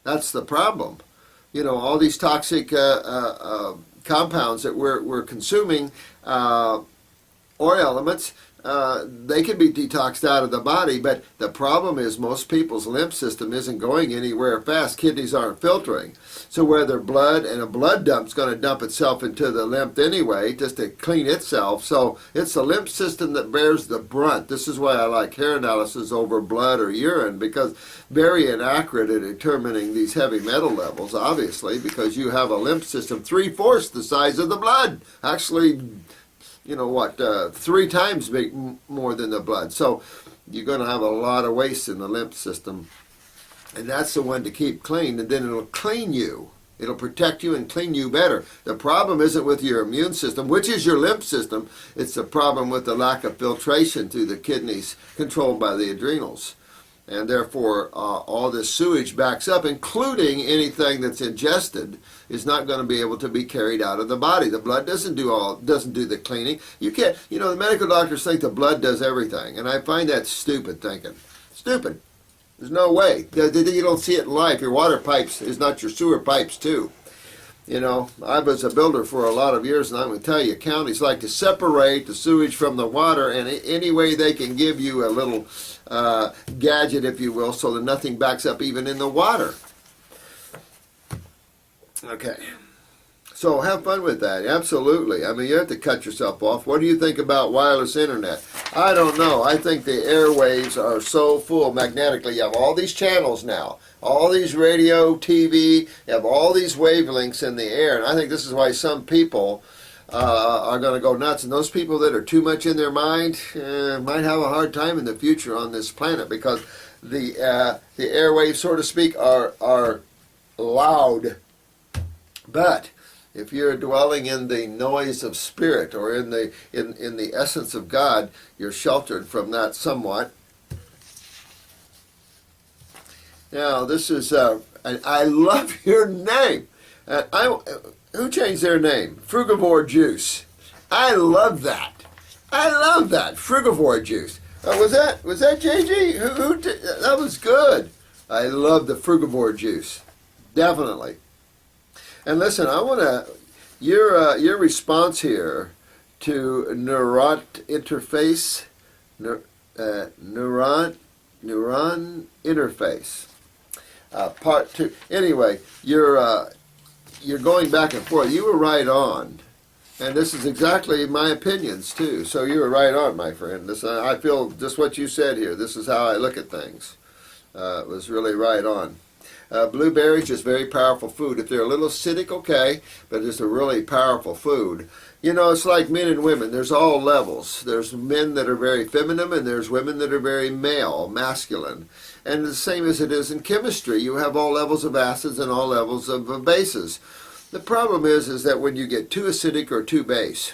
That's the problem. You know, all these toxic compounds that we're consuming, oil elements, they can be detoxed out of the body, but the problem is most people's lymph system isn't going anywhere fast. Kidneys aren't filtering. So where their blood, and a blood dump's going to dump itself into the lymph anyway, just to clean itself. So it's the lymph system that bears the brunt. This is why I like hair analysis over blood or urine, because very inaccurate at determining these heavy metal levels, obviously, because you have a lymph system 3/4 the size of the blood. Actually, you know what, 3 times more than the blood. So you're going to have a lot of waste in the lymph system. And that's the one to keep clean, and then it'll clean you. It'll protect you and clean you better. The problem isn't with your immune system, which is your lymph system. It's the problem with the lack of filtration through the kidneys controlled by the adrenals. And therefore, all this sewage backs up, including anything that's ingested, is not going to be able to be carried out of the body. The blood doesn't do the cleaning. You can't, you know, the medical doctors think the blood does everything, and I find that stupid thinking. Stupid. There's no way. You don't see it in life. Your water pipes is not your sewer pipes too. You know, I was a builder for a lot of years, and I'm going to tell you, counties like to separate the sewage from the water, and any way they can give you a little gadget, if you will, so that nothing backs up even in the water. Okay. So have fun with that. Absolutely. I mean, you have to cut yourself off. What do you think about wireless internet? I don't know. I think the airwaves are so full magnetically. You have all these channels now, all these radio, TV, you have all these wavelengths in the air. And I think this is why some people are going to go nuts. And those people that are too much in their mind might have a hard time in the future on this planet, because the airwaves, so to speak, are loud. But if you're dwelling in the noise of spirit, or in the essence of God, you're sheltered from that somewhat. Now, this is, I love your name. Who changed their name? Frugivore Juice. I love that. I love that. Frugivore Juice. Was that JG? That was good. I love the Frugivore Juice. Definitely. And listen, I want to, your response here to neuron interface, neuron interface, part 2. Anyway, you're going back and forth. You were right on, and this is exactly my opinions too. So you were right on, my friend. I feel just what you said here. This is how I look at things. It was really right on. Blueberries, just very powerful food. If they're a little acidic, okay, but it's a really powerful food. You know, it's like men and women. There's all levels. There's men that are very feminine, and there's women that are very male, masculine. And the same as it is in chemistry. You have all levels of acids and all levels of bases. The problem is that when you get too acidic or too base,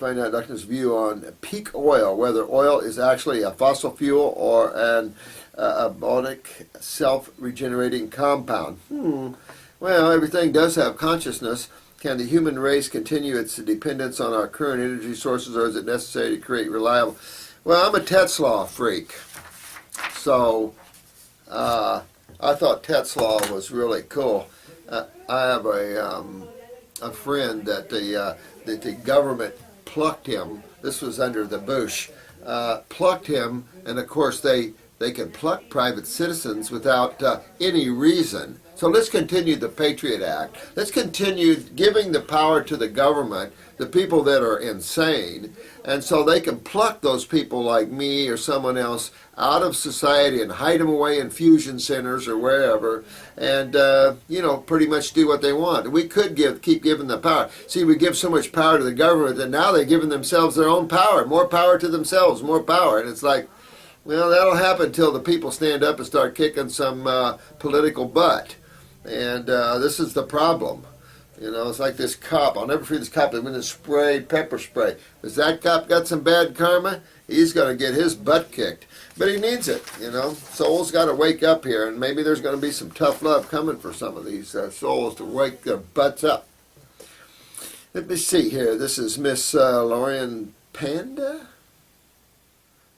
find out doctor's view on peak oil, whether oil is actually a fossil fuel or an abiotic self-regenerating compound. Well, everything does have consciousness. Can the human race continue its dependence on our current energy sources, or is it necessary to create reliable? Well, I'm a Tesla freak, so I thought Tesla was really cool. I have a friend that the government plucked him. This was under the Bush. Plucked him, and of course they can pluck private citizens without any reason. So let's continue the Patriot Act. Let's continue giving the power to the government, the people that are insane, and so they can pluck those people like me or someone else out of society and hide them away in fusion centers or wherever, and pretty much do what they want. We could keep giving the power. See, we give so much power to the government that now they're giving themselves their own power, more power to themselves, more power, and it's like, well, that'll happen until the people stand up and start kicking some political butt. And this is the problem. You know, it's like this cop. I'll never forget this cop that went and sprayed pepper spray. Has that cop got some bad karma? He's going to get his butt kicked. But he needs it, you know. Souls got to wake up here, and maybe there's going to be some tough love coming for some of these souls to wake their butts up. Let me see here. This is Miss Lorian Panda.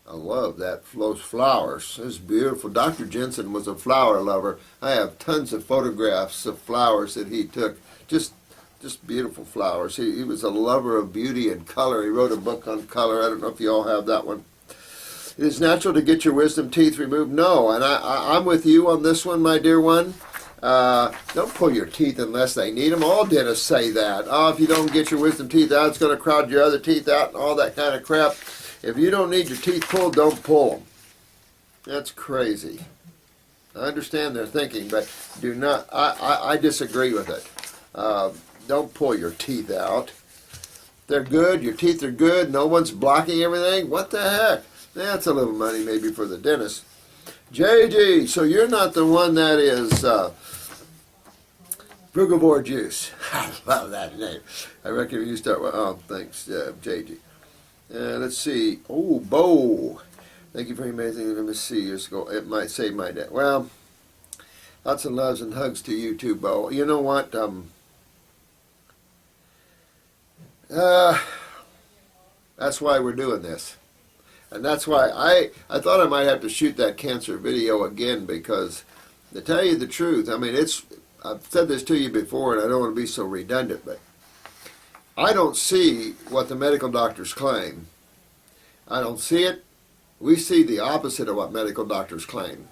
I love that, those flowers. It's beautiful. Dr. Jensen was a flower lover. I have tons of photographs of flowers that he took. Just beautiful flowers. He was a lover of beauty and color. He wrote a book on color. I don't know if you all have that one. It is natural to get your wisdom teeth removed. No, and I'm with you on this one, my dear one. Don't pull your teeth unless they need them. All dentists say that. Oh, if you don't get your wisdom teeth out, it's going to crowd your other teeth out and all that kind of crap. If you don't need your teeth pulled, don't pull them. That's crazy. I understand their thinking, but do not. I disagree with it. Don't pull your teeth out. They're good. Your teeth are good. No one's blocking everything. What the heck? That's a little money maybe for the dentist. JG, so you're not the one that is Frugivore Juice. I love that name. I reckon you start with, oh, thanks, JG. Let's see. Oh, Bo. Thank you for amazing. Let me see. Years ago, it might save my day. Well, lots of loves and hugs to you too, Bo. You know what? That's why we're doing this. And that's why I thought I might have to shoot that cancer video again, because to tell you the truth, I mean, I've said this to you before and I don't want to be so redundant, but I don't see what the medical doctors claim. I don't see it. We see the opposite of what medical doctors claim.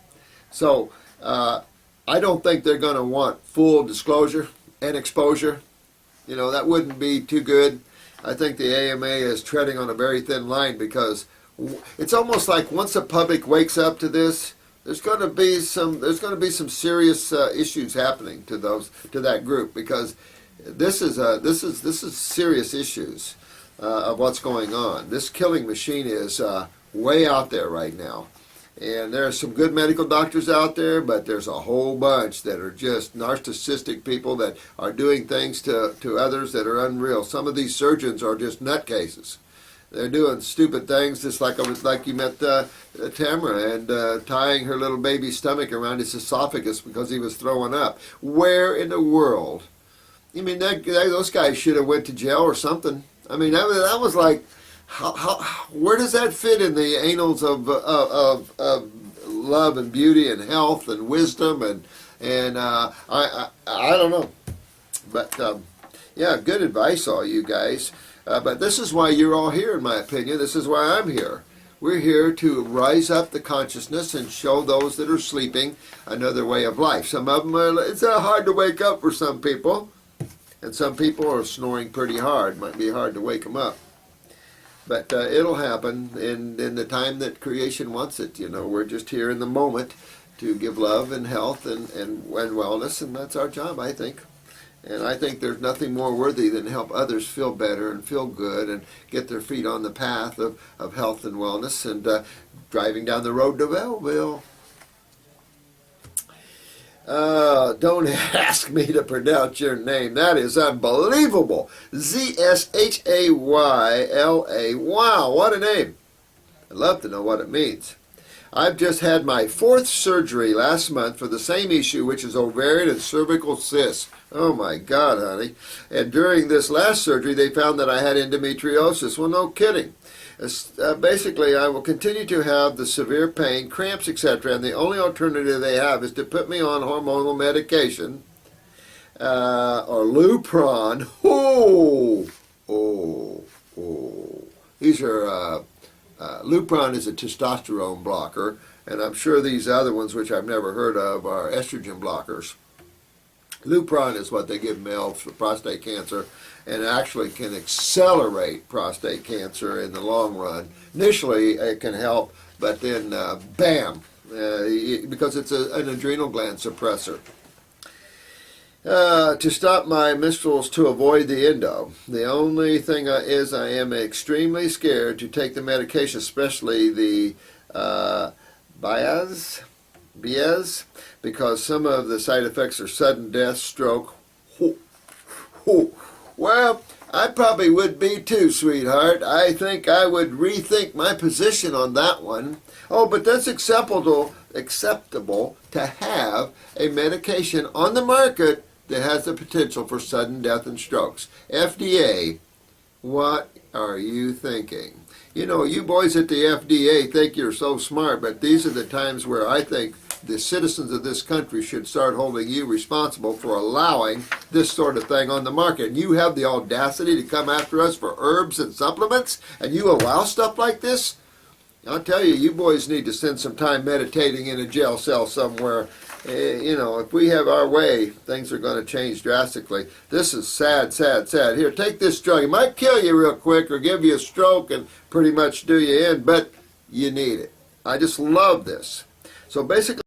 So I don't think they're going to want full disclosure and exposure. You know, that wouldn't be too good. I think the AMA is treading on a very thin line, because it's almost like once the public wakes up to this, there's going to be some serious issues happening to that group, because this is serious issues of what's going on. This killing machine is way out there right now. And there are some good medical doctors out there, but there's a whole bunch that are just narcissistic people that are doing things to others that are unreal. Some of these surgeons are just nutcases. They're doing stupid things, just like you met Tamara, and tying her little baby's stomach around his esophagus because he was throwing up. Where in the world? I mean, those guys should have went to jail or something. I mean, that was like, where does that fit in the annals of love and beauty and health and wisdom and I don't know, but yeah, good advice, all you guys. But this is why you're all here, in my opinion. This is why I'm here. We're here to rise up the consciousness and show those that are sleeping another way of life. Some of them it's hard to wake up for some people, and some people are snoring pretty hard. Might be hard to wake them up. But it'll happen in the time that creation wants it. You know, we're just here in the moment to give love and health and wellness, and that's our job, I think. And I think there's nothing more worthy than help others feel better and feel good and get their feet on the path of health and wellness and driving down the road to Belleville. Don't ask me to pronounce your name. That is unbelievable. Zshayyla. Wow, what a name. I'd love to know what it means. I've just had my 4th surgery last month for the same issue, which is ovarian and cervical cysts. Oh my God, honey. And during this last surgery, they found that I had endometriosis. Well, no kidding. Basically, I will continue to have the severe pain, cramps, etc., and the only alternative they have is to put me on hormonal medication, or Lupron. These are, Lupron is a testosterone blocker, and I'm sure these other ones, which I've never heard of, are estrogen blockers. Lupron is what they give males for prostate cancer, and actually can accelerate prostate cancer in the long run. Initially, it can help, but then, bam, because it's an adrenal gland suppressor. To stop my menstruals to avoid the endo. The only thing is I am extremely scared to take the medication, especially the Biaz, because some of the side effects are sudden death, stroke. Well, I probably would be too, sweetheart. I think I would rethink my position on that one. Oh, but that's acceptable to have a medication on the market that has the potential for sudden death and strokes. FDA, what are you thinking? You know, you boys at the FDA think you're so smart, but these are the times where I think the citizens of this country should start holding you responsible for allowing this sort of thing on the market. And you have the audacity to come after us for herbs and supplements, and you allow stuff like this? I'll tell you, you boys need to spend some time meditating in a jail cell somewhere. You know, if we have our way, things are going to change drastically. This is sad, sad, sad. Here, take this drug. It might kill you real quick or give you a stroke and pretty much do you in, but you need it. I just love this. So basically,